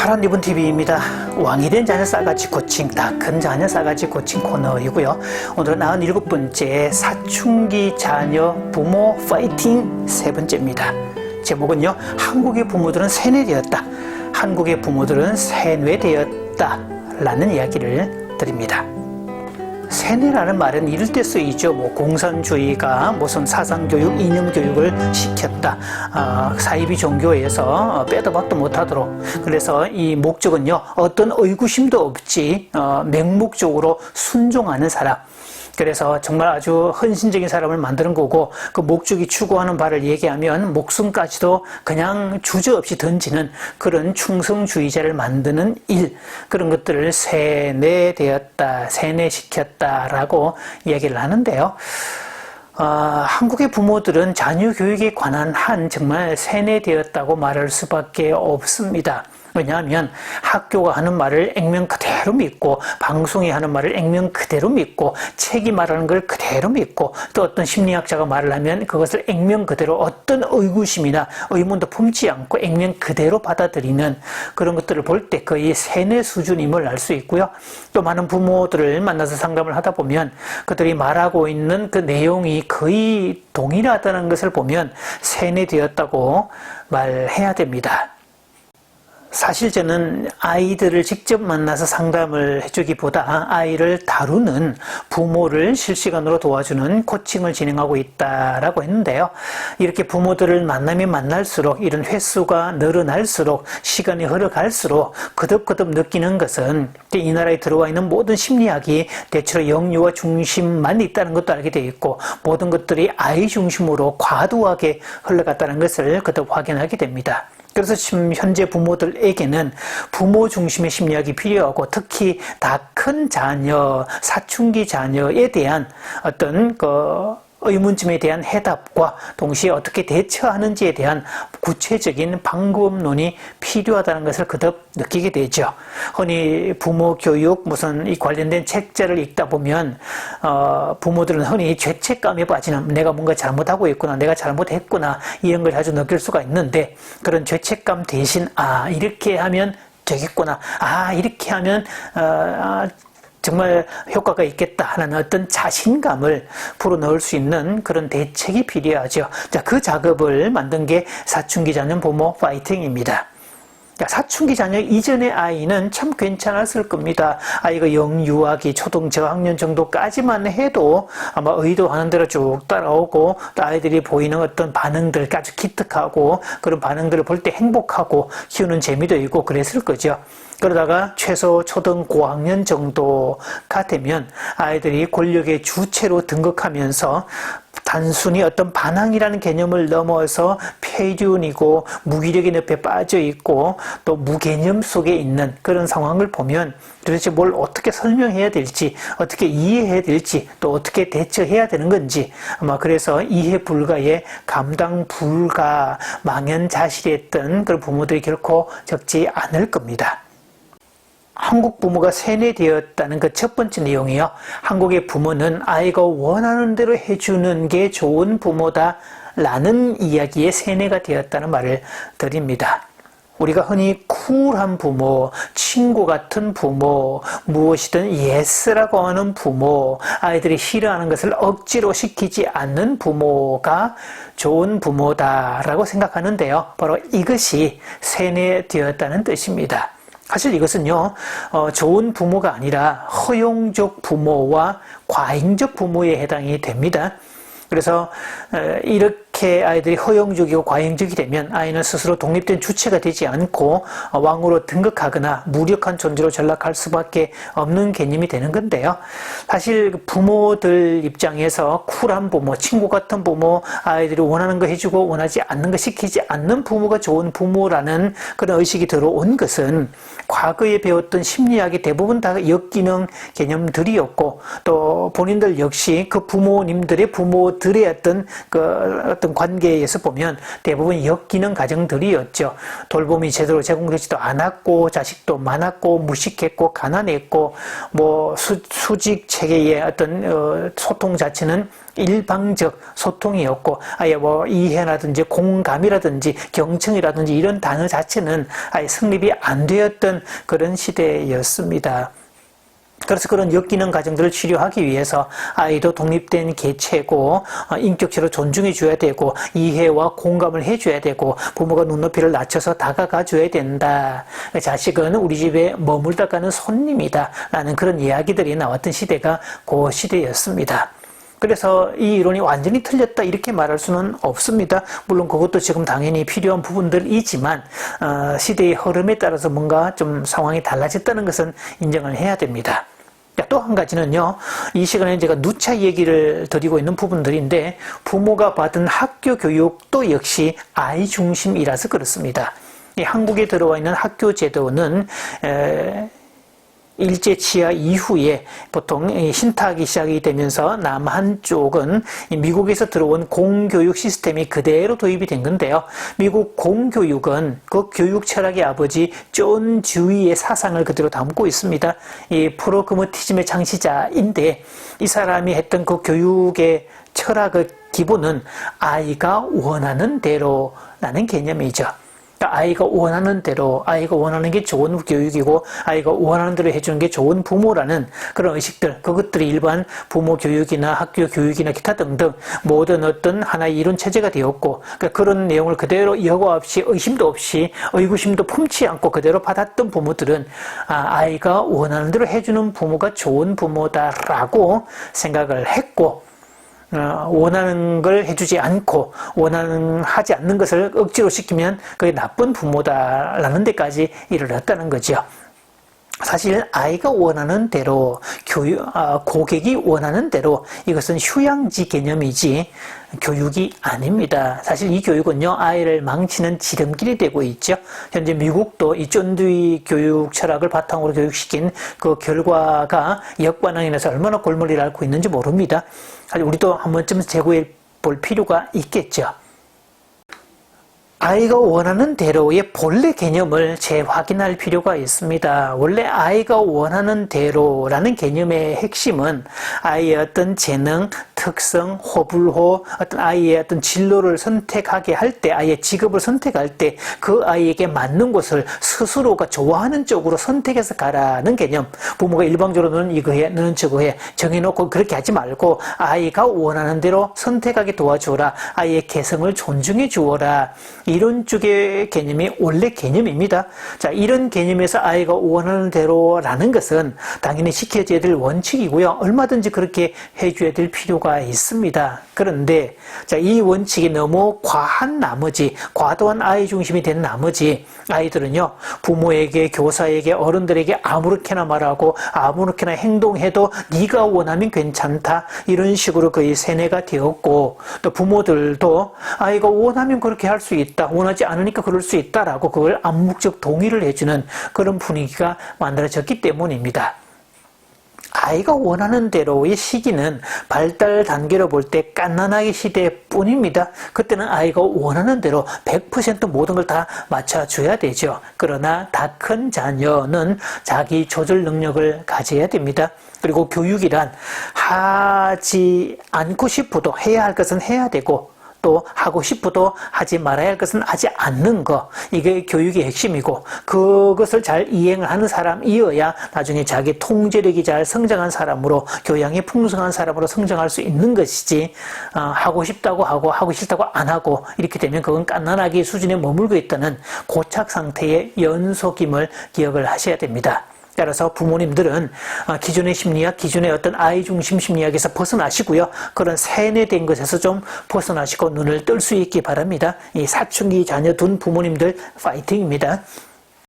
파란리본 TV입니다. 왕이 된 자녀 싸가지 고칭, 다 큰 자녀 싸가지 고칭 코너이고요. 오늘은 97번째 사춘기 자녀 부모 파이팅 세 번째입니다. 제목은요, 한국의 부모들은 세뇌되었다. 한국의 부모들은 세뇌되었다 라는 이야기를 드립니다. 세뇌라는 말은 이럴 때 쓰이죠. 공산주의가 무슨 사상교육, 이념교육을 시켰다. 사이비 종교에서 빼도 박도 못하도록. 그래서 이 목적은요, 어떤 의구심도 없이 맹목적으로 순종하는 사람. 그래서 정말 아주 헌신적인 사람을 만드는 거고, 그 목적이 추구하는 바를 얘기하면 목숨까지도 그냥 주저없이 던지는 그런 충성주의자를 만드는 일, 그런 것들을 세뇌되었다, 세뇌시켰다라고 얘기를 하는데요. 한국의 부모들은 자녀 교육에 관한 한 정말 세뇌되었다고 말할 수밖에 없습니다. 왜냐하면 학교가 하는 말을 액면 그대로 믿고, 방송이 하는 말을 액면 그대로 믿고, 책이 말하는 걸 그대로 믿고, 또 어떤 심리학자가 말을 하면 그것을 액면 그대로 어떤 의구심이나 의문도 품지 않고 액면 그대로 받아들이는 그런 것들을 볼 때 거의 세뇌 수준임을 알 수 있고요. 또 많은 부모들을 만나서 상담을 하다 보면 그들이 말하고 있는 그 내용이 거의 동일하다는 것을 보면 세뇌되었다고 말해야 됩니다. 사실 저는 아이들을 직접 만나서 상담을 해주기보다 아이를 다루는 부모를 실시간으로 도와주는 코칭을 진행하고 있다라고 했는데요. 이렇게 부모들을 만나면 만날수록, 이런 횟수가 늘어날수록, 시간이 흘러갈수록 거듭거듭 느끼는 것은 이 나라에 들어와 있는 모든 심리학이 대체로 영유아 중심만 있다는 것도 알게 되어 있고, 모든 것들이 아이 중심으로 과도하게 흘러갔다는 것을 거듭 확인하게 됩니다. 그래서 지금 현재 부모들에게는 부모 중심의 심리학이 필요하고, 특히 다 큰 자녀, 사춘기 자녀에 대한 어떤 의문점에 대한 해답과 동시에 어떻게 대처하는지에 대한 구체적인 방법론이 필요하다는 것을 거듭 느끼게 되죠. 흔히 부모 교육 무슨 이 관련된 책자를 읽다 보면 부모들은 흔히 죄책감에 빠지는, 내가 뭔가 잘못하고 있구나, 내가 잘못했구나, 이런 걸 자주 느낄 수가 있는데, 그런 죄책감 대신 이렇게 하면 되겠구나, 이렇게 하면 정말 효과가 있겠다 하는 어떤 자신감을 불어넣을 수 있는 그런 대책이 필요하죠. 자, 그 작업을 만든 게 사춘기 자녀 부모 파이팅입니다. 사춘기 자녀 이전의 아이는 참 괜찮았을 겁니다. 아이가 영유아기, 초등 저학년 정도까지만 해도 아마 의도하는 대로 쭉 따라오고, 또 아이들이 보이는 어떤 반응들 아주 기특하고, 그런 반응들을 볼 때 행복하고 키우는 재미도 있고 그랬을 거죠. 그러다가 최소 초등 고학년 정도가 되면 아이들이 권력의 주체로 등극하면서 단순히 어떤 반항이라는 개념을 넘어서 폐륜이고 무기력의 늪에 빠져 있고 또 무개념 속에 있는 그런 상황을 보면 도대체 뭘 어떻게 설명해야 될지, 어떻게 이해해야 될지, 또 어떻게 대처해야 되는 건지, 아마 그래서 이해 불가에 감당 불가 망연자실했던 그런 부모들이 결코 적지 않을 겁니다. 한국 부모가 세뇌되었다는 그 첫 번째 내용이요, 한국의 부모는 아이가 원하는 대로 해주는 게 좋은 부모다 라는 이야기에 세뇌가 되었다는 말을 드립니다. 우리가 흔히 쿨한 부모, 친구 같은 부모, 무엇이든 예스라고 하는 부모, 아이들이 싫어하는 것을 억지로 시키지 않는 부모가 좋은 부모다라고 생각하는데요, 바로 이것이 세뇌되었다는 뜻입니다. 사실 이것은요, 좋은 부모가 아니라 허용적 부모와 과잉적 부모에 해당이 됩니다. 그래서 이렇게 아이들이 허용적이고 과잉적이 되면 아이는 스스로 독립된 주체가 되지 않고 왕으로 등극하거나 무력한 존재로 전락할 수밖에 없는 개념이 되는 건데요. 사실 부모들 입장에서 쿨한 부모, 친구 같은 부모, 아이들이 원하는 거 해주고 원하지 않는 거 시키지 않는 부모가 좋은 부모라는 그런 의식이 들어온 것은 과거에 배웠던 심리학이 대부분 다 역기능 개념들이었고, 또 본인들 역시 그 부모님들의 부모들의 어떤 어떤 관계에서 보면 대부분 역기능 가정들이었죠. 돌봄이 제대로 제공되지도 않았고 자식도 많았고 무식했고 가난했고 뭐 수직 체계의 어떤 소통 자체는 일방적 소통이었고 아예 뭐 이해라든지 공감이라든지 경청이라든지 이런 단어 자체는 아예 성립이 안 되었던 그런 시대였습니다. 그래서 그런 역기능 가정들을 치료하기 위해서 아이도 독립된 개체고 인격체로 존중해 줘야 되고 이해와 공감을 해줘야 되고 부모가 눈높이를 낮춰서 다가가 줘야 된다. 자식은 우리 집에 머물다 가는 손님이다 라는 그런 이야기들이 나왔던 시대가 그 시대였습니다. 그래서 이 이론이 완전히 틀렸다 이렇게 말할 수는 없습니다. 물론 그것도 지금 당연히 필요한 부분들이지만 시대의 흐름에 따라서 뭔가 좀 상황이 달라졌다는 것은 인정을 해야 됩니다. 또 한 가지는요, 이 시간에 제가 누차 얘기를 드리고 있는 부분들인데 부모가 받은 학교 교육도 역시 아이 중심이라서 그렇습니다. 이 한국에 들어와 있는 학교 제도는 일제치하 이후에 보통 신탁이 시작이 되면서 남한 쪽은 미국에서 들어온 공교육 시스템이 그대로 도입이 된 건데요. 미국 공교육은 그 교육 철학의 아버지 존 듀이의 사상을 그대로 담고 있습니다. 이 프로그마티즘의 창시자인데 이 사람이 했던 그 교육의 철학의 기본은 아이가 원하는 대로라는 개념이죠. 아이가 원하는 대로, 아이가 원하는 게 좋은 교육이고 아이가 원하는 대로 해주는 게 좋은 부모라는 그런 의식들, 그것들이 일반 부모 교육이나 학교 교육이나 기타 등등 모든 어떤 하나의 이론 체제가 되었고 그런 내용을 그대로 여과 없이 의심도 없이 의구심도 품지 않고 그대로 받았던 부모들은 아이가 원하는 대로 해주는 부모가 좋은 부모다라고 생각을 했고 원하는 걸 해주지 않고 하지 않는 것을 억지로 시키면 그게 나쁜 부모다라는 데까지 이르렀다는 거죠. 사실 아이가 원하는 대로 고객이 원하는 대로 이것은 휴양지 개념이지 교육이 아닙니다. 사실 이 교육은요 아이를 망치는 지름길이 되고 있죠. 현재 미국도 이 쫀두이 교육 철학을 바탕으로 교육시킨 그 결과가 역반응이 나서 얼마나 골머리를 앓고 있는지 모릅니다. 사실 우리도 한 번쯤 재고해 볼 필요가 있겠죠. 아이가 원하는 대로의 본래 개념을 재확인할 필요가 있습니다. 원래 아이가 원하는 대로라는 개념의 핵심은 아이의 어떤 재능, 특성, 호불호, 어떤 아이의 어떤 진로를 선택하게 할 때, 아이의 직업을 선택할 때 그 아이에게 맞는 곳을 스스로가 좋아하는 쪽으로 선택해서 가라는 개념. 부모가 일방적으로 너는 이거 해, 너는 저거 해 정해놓고 그렇게 하지 말고 아이가 원하는 대로 선택하게 도와주어라. 아이의 개성을 존중해 주어라. 이런 쪽의 개념이 원래 개념입니다. 자, 이런 개념에서 아이가 원하는 대로라는 것은 당연히 지켜져야 될 원칙이고요. 얼마든지 그렇게 해줘야 될 필요가 있습니다. 그런데 자, 이 원칙이 너무 과한 나머지, 과도한 아이 중심이 된 나머지 아이들은요, 부모에게, 교사에게, 어른들에게 아무렇게나 말하고 아무렇게나 행동해도 네가 원하면 괜찮다 이런 식으로 거의 세뇌가 되었고, 또 부모들도 아이가 원하면 그렇게 할 수 있다, 원하지 않으니까 그럴 수 있다라고 그걸 암묵적 동의를 해주는 그런 분위기가 만들어졌기 때문입니다. 아이가 원하는 대로의 시기는 발달 단계로 볼 때 갓난아기 시대뿐입니다. 그때는 아이가 원하는 대로 100% 모든 걸 다 맞춰줘야 되죠. 그러나 다 큰 자녀는 자기 조절 능력을 가져야 됩니다. 그리고 교육이란 하지 않고 싶어도 해야 할 것은 해야 되고 또 하고 싶어도 하지 말아야 할 것은 하지 않는 거, 이게 교육의 핵심이고 그것을 잘 이행을 하는 사람이어야 나중에 자기 통제력이 잘 성장한 사람으로, 교양이 풍성한 사람으로 성장할 수 있는 것이지 하고 싶다고 하고 하고 싫다고 안 하고 이렇게 되면 그건 갓난아기 수준에 머물고 있다는 고착 상태의 연속임을 기억을 하셔야 됩니다. 따라서 부모님들은 기존의 심리학, 기존의 어떤 아이 중심 심리학에서 벗어나시고요. 그런 세뇌된 것에서 좀 벗어나시고 눈을 뜰 수 있기 바랍니다. 이 사춘기 자녀 둔 부모님들 파이팅입니다.